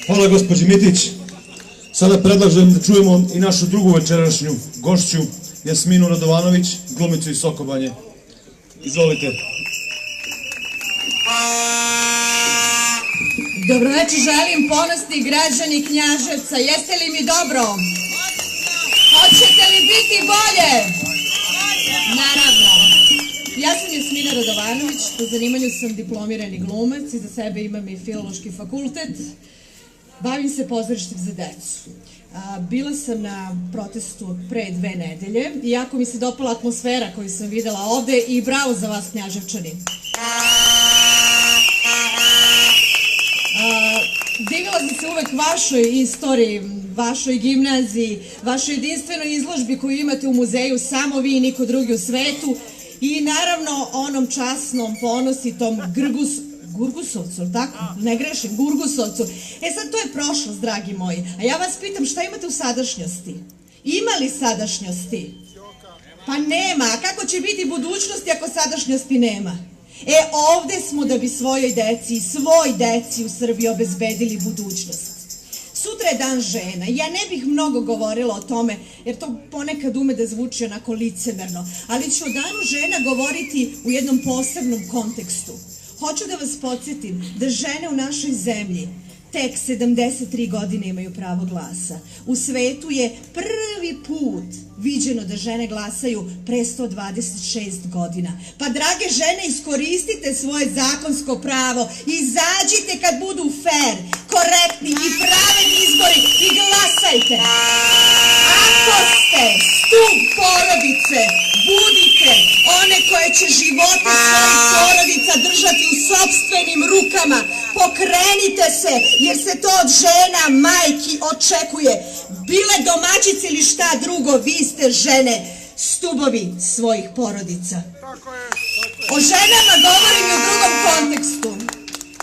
Hvala gospođi Mitić. Sada predlažem da čujemo i našu drugu večerašnju gošću, Jasminu Radovanović, glumicu iz Sokobanje. Izvolite. Dobroveče želim, ponosni građani Knjaževca. Jeste li mi dobro? Hoćete li biti bolje? Naravno. Ja sam Jasmina Radovanović, po zanimanju sam diplomirani glumac, iza sebe imam i Filološki fakultet. Bavim se pozorištem za decu. Bila sam na protestu pre 2 nedelje i jako mi se dopala atmosfera koju sam videla ovde i bravo za vas, Knjaževčani. Divila sam se uvek vašoj istoriji, vašoj gimnaziji, vašoj jedinstvenoj izložbi koju imate u muzeju, samo vi i niko drugi u svetu, i naravno onom časnom, ponositom Gurgusovcu, tako? Ne grešim, Gurgusovcu. Sad to je prošlost, dragi moji. A ja vas pitam, šta imate u sadašnjosti? Ima li sadašnjosti? Pa nema. A kako će biti budućnosti ako sadašnjosti nema? Ovde smo da bi svojoj deci u Srbiji obezbedili budućnost. Sutra je dan žena i ja ne bih mnogo govorila o tome, jer to ponekad ume da zvuči onako licemerno, ali ću o danu žena govoriti u jednom posebnom kontekstu. Hoću da vas podsjetim da žene u našoj zemlji tek 73 godine imaju pravo glasa. U svetu je prvi put viđeno da žene glasaju pre 126 godina. Pa drage žene, iskoristite svoje zakonsko pravo, izađite kad budu fair, korektni i pravedni izbori i glasajte. Ako ste stup porodice, budite one koje će živote svojih porodica držati u sopstvenim rukama. Pokrenite se, jer se to od žena, majki očekuje. Bile domaćice ili šta drugo, vi ste žene, stubovi svojih porodica. O ženama govorim i u drugom kontekstu.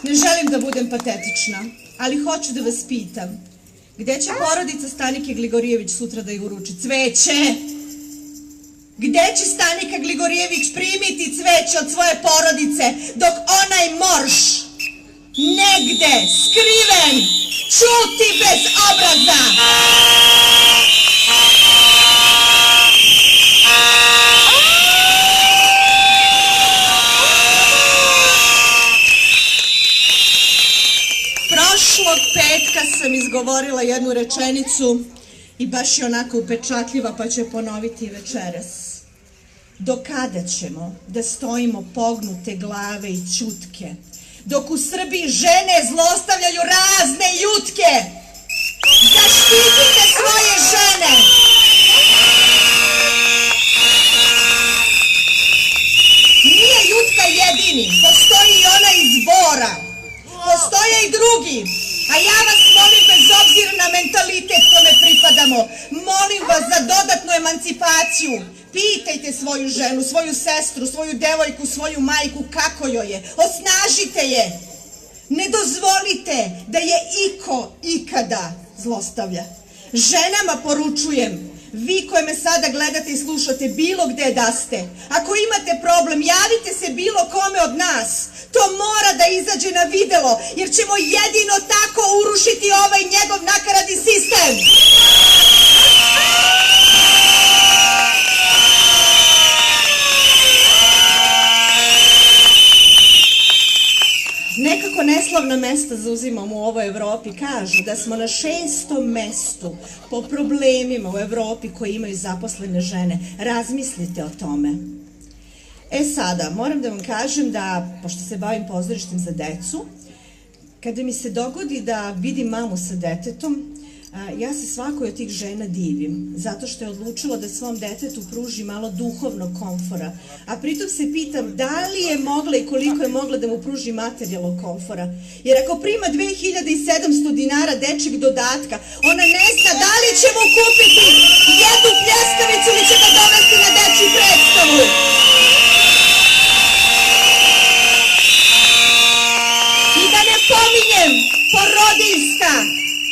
Ne želim da budem patetična, ali hoću da vas pitam. Gde će porodica Stanike Gligorijević sutra da je uruči cveće? Gde će Stanika Gligorijević primiti cveće od svoje porodice dok onaj morš negde, skriven, čuti bez obraza? Prošlog petka sam izgovorila jednu rečenicu i baš je onako upečatljiva, pa ću je ponoviti večeras. Do kada ćemo da stojimo pognute glave i ćutke, dok u Srbiji žene zlostavljaju razne jutke? Zaštitite svoje žene! Nije jutka jedini, postoji i ona iz Bora. Postoje i drugi, a ja vas molim, bez obzira na mentalitet kome pripadamo, molim vas za dodatnu emancipaciju. Pitajte svoju ženu, svoju sestru, svoju devojku, svoju majku kako joj je. Osnažite je. Ne dozvolite da je iko ikada zlostavlja. Ženama poručujem, vi koje me sada gledate i slušate bilo gde da ste, ako imate problem, javite se bilo kome od nas. To mora da izađe na videlo, jer ćemo jedino tako urušiti ovaj njegov nakaradni sistem. Nekako neslavna mesta zauzimamo u ovoj Evropi. Kažu da smo na 6. mestu po problemima u Evropi koji imaju zaposlene žene. Razmislite o tome. Sada, moram da vam kažem da, pošto se bavim pozorištem za decu, kada mi se dogodi da vidim mamu sa detetom, ja se svakoj od tih žena divim, zato što je odlučila da svom detetu pruži malo duhovnog komfora, a pritom se pitam da li je mogla i koliko je mogla da mu pruži materijalnog komfora, jer ako prima 2700 dinara dečjeg dodatka, ona ne zna da li će mu kupiti jednu pljeskavicu ili će ga dovesti na dečju predstavu. I da ne pominjem porodiljska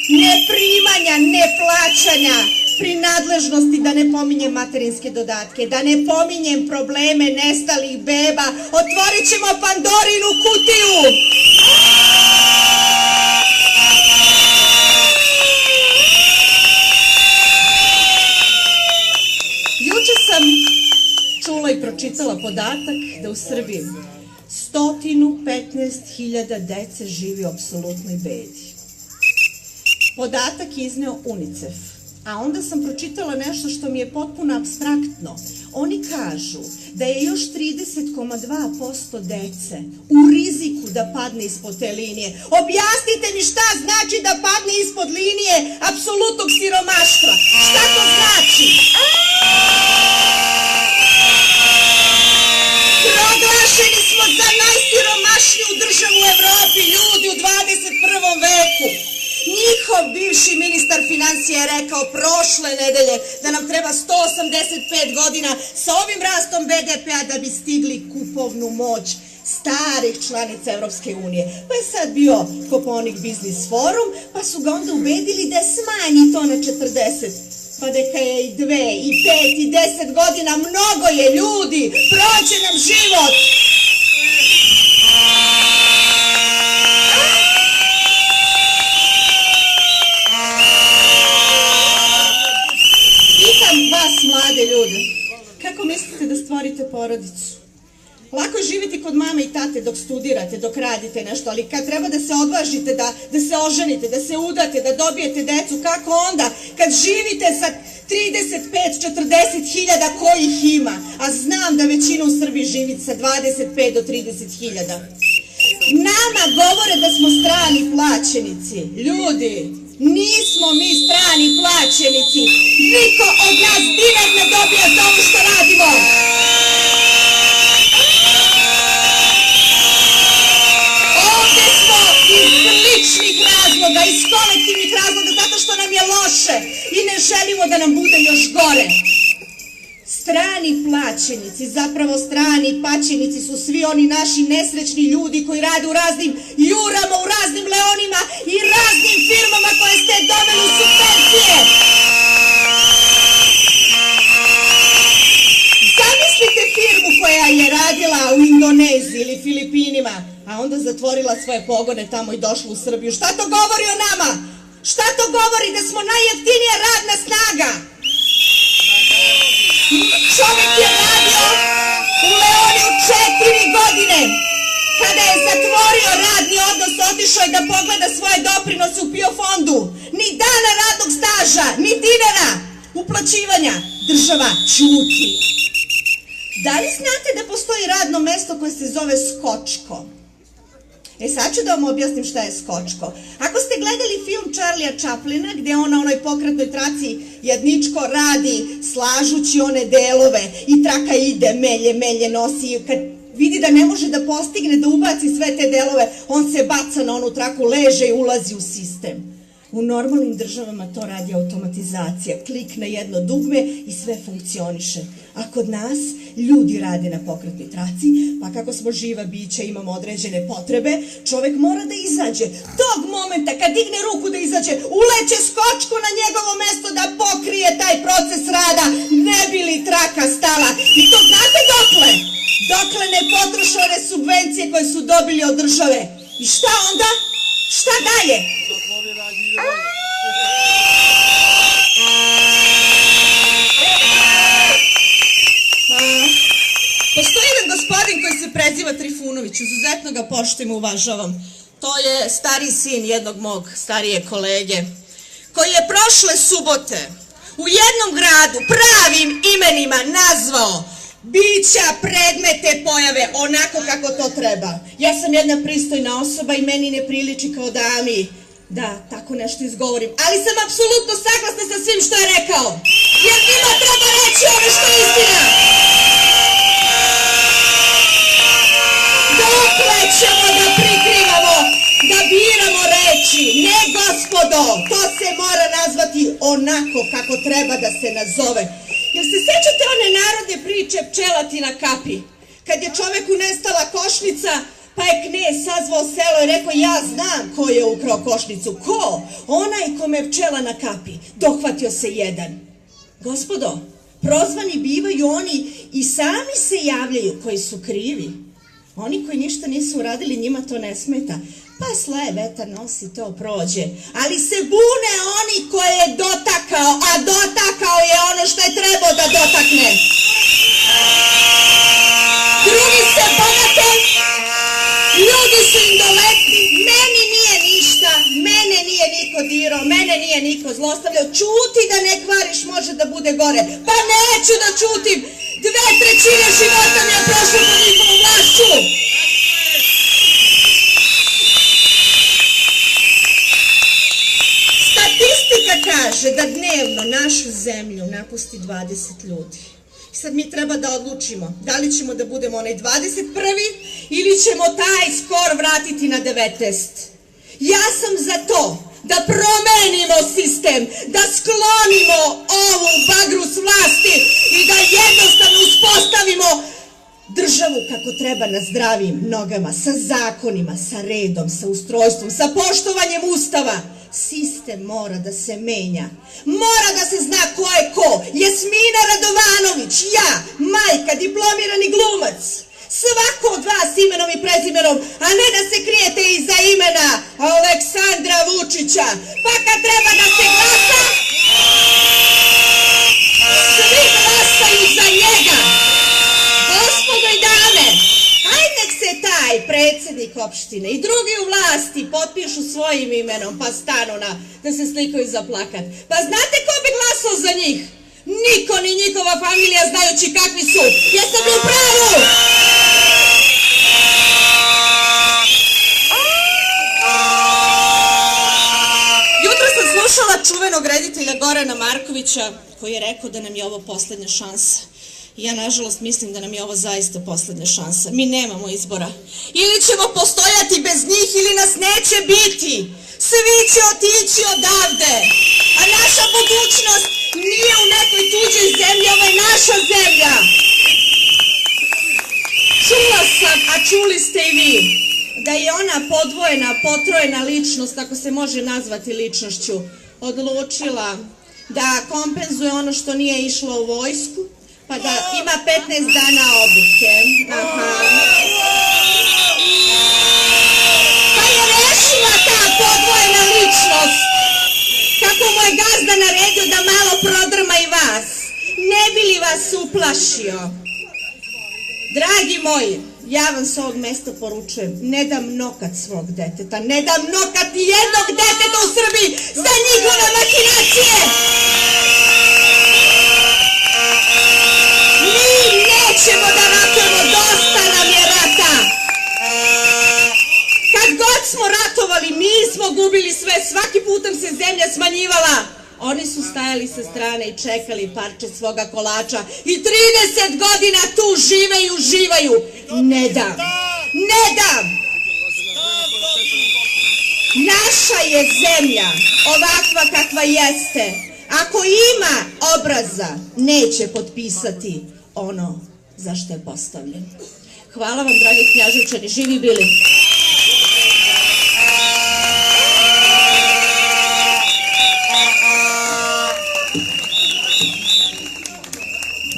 neprimanja, neplaćanja, prinadležnosti, da ne pominjem materinske dodatke, da ne pominjem probleme nestalih beba. Otvorit ćemo Pandorinu kutiju. podatak da u Srbiji 115.000 dece živi u apsolutnoj bedi. Podatak je izneo UNICEF, a onda sam pročitala nešto što mi je potpuno apstraktno. Oni kažu da je još 30,2% dece u riziku da padne ispod te linije. Objasnite mi šta znači da padne ispod linije apsolutnog siromaštva. Šta to znači? Proglašeni smo za najsiromašniju državu u Evropi, ljudi, u 21. veku. Njihov bivši ministar financija je rekao prošle nedelje da nam treba 185 godina sa ovim rastom BDP-a da bi stigli kupovnu moć starih članica Evropske unije. Pa je sad bio Koponik Biznis Forum, pa su ga onda ubedili da smanji to na 40. Pa neka je i 2, i 5, i 10 godina, mnogo je ljudi, prođe nam život. Pitam vas, mlade ljude, kako mislite da stvorite porodicu? Lako je živjeti kod mame i tate dok studirate, dok radite nešto, ali kad treba da se odvažite, da se oženite, da se udate, da dobijete decu, kako onda? Kad živite sa 35-40 hiljada kojih ima, a znam da većina u Srbiji živi sa 25 do 30 hiljada. Nama govore da smo strani plaćenici. Ljudi, nismo mi strani plaćenici. Niko od nas dinar ne dobija za ovo što radimo. Ovde smo iz ličnih razloga, iz kolektivnih razloga, zato što nam je loše i ne želimo da nam bude još gore. Strani plaćenici, zapravo strani paćenici su svi oni naši nesrećni ljudi koji rade u raznim jurama, u raznim leonima i raznim firmama koje ste doveli u subvencije. Zamislite firmu koja je radila u Indoneziji ili Filipinima, a onda zatvorila svoje pogone tamo i došla u Srbiju. Šta to govori o nama? Šta to govori? Da smo najjeftinija radna snaga. Čovjek je radio u Leoni 4 godine. Kada je zatvorio radni odnos, otišao je da pogleda svoje doprinose u PIO fondu. Ni dana radnog staža, ni dinara uplaćivanja. Država ćuti. Da li znate da postoji radno mesto koje se zove skočko? Sad ću da vam objasnim šta je skočko. Ako ste gledali film Charlija Chaplina, gde on na onoj pokretnoj traci jedničko radi slažući one delove i traka ide, melje, nosi. Kad vidi da ne može da postigne da ubaci sve te delove, on se baca na onu traku, leže i ulazi u sistem. U normalnim državama to radi automatizacija. Klikne jedno dugme i sve funkcioniše. A kod nas ljudi rade na pokretnoj traci, pa kako smo živa bića, imamo određene potrebe, čovek mora da izađe. Tog momenta kad digne ruku da izađe, uleće skočku na njegovo mesto da pokrije taj proces rada, ne bi li traka stala. I to znate dokle? Dokle ne potroše one subvencije koje su dobili od države. I šta onda? Šta dalje? Postoji jedan gospodin koji se preziva Trifunović, izuzetno ga poštujem i uvažavam. To je stari sin jednog mog starije kolege, koji je prošle subote u jednom gradu pravim imenima nazvao bića, predmete, pojave onako kako to treba. Ja sam jedna pristojna osoba i meni ne priliči kao dami da tako nešto izgovorim, ali sam apsolutno saglasna sa svim što je rekao, jer njima treba reći ono što je istina. Dokle ćemo da prikrivamo, da biramo reči? Ne, gospodo, to se mora nazvati onako kako treba da se nazove. Jer se sećate one narodne priče pčelati na kapi? Kad je čoveku nestala košnica, pa je knez sazvao selo i rekao, ja znam ko je ukrao košnicu. Ko? Onaj kome je pčela na kapi. Dohvatio se jedan. Gospodo, prozvani bivaju oni i sami se javljaju koji su krivi. Oni koji ništa nisu uradili, njima to ne smeta. Pa slaje vetar nosi, to prođe. Ali se bune oni koje je dotakao, a dotakao je ono što je trebao da dotakne. nije niko zlostavljao. Ćuti da ne kvariš, može da bude gore. Pa neću da ćutim. 2/3 života mi je prošlo pod njihovom vlašću. Statistika kaže da dnevno našu zemlju napusti 20 ljudi. Sad mi treba da odlučimo da li ćemo da budemo onaj 21. ili ćemo taj skor vratiti na 19. Ja sam za to da promenimo sistem, da sklonimo ovu bagru s vlasti i da jednostavno uspostavimo državu kako treba na zdravim nogama, sa zakonima, sa redom, sa ustrojstvom, sa poštovanjem Ustava. Sistem mora da se menja. Mora da se zna ko je ko. Jasmina Radovanović, ja, majka, diplomirani glumac. Svako od vas imenom i prezimenom, a ne da se krijete iza imena Aleksandra Vučića. Pa kad treba da se glasa, svi glasaju za njega. Gospodo i dame, ajde nek se taj predsjednik opštine i drugi u vlasti potpišu svojim imenom pa stanu da se slikaju za plakat. Pa znate ko bi glasao za njih? Niko ni njihova familija znajući kakvi su. Jesam li u pravu? Jutro sam slušala čuvenog reditelja Gorana Markovića koji je rekao da nam je ovo poslednja šansa. Ja nažalost mislim da nam je ovo zaista poslednja šansa. Mi nemamo izbora. Ili ćemo postojati bez njih ili nas neće biti. Svi će otići odavde. A naša budućnost nije u nekoj tuđoj zemlji, ovo je naša zemlja. Čula sam, a čuli ste i vi, da je ona podvojena, potrojena ličnost, ako se može nazvati ličnošću, odlučila da kompenzuje ono što nije išlo u vojsku, pa da ima 15 dana obuke. Pa je rešila ta podvojena ličnost, kako mu je gazda naredio da malo prodrma i vas. Ne bi li vas uplašio? Dragi moji, ja vam s ovog mesta poručujem, ne dam nokat svog deteta, ne dam nokat ni jednog deteta u Srbiji za njihove makinacije! Mi nećemo da ratujemo, dosta nam je rata! Kad god smo ratovali, mi smo gubili sve, svaki put nam se zemlja smanjivala. Oni su stajali sa strane i čekali parče svoga kolača i 30 godina tu žive i uživaju. Ne dam, ne dam! Naša je zemlja ovakva kakva jeste. Ako ima obraza, neće potpisati ono za što je postavljen. Hvala vam, dragi Knjaževčani, živi bili!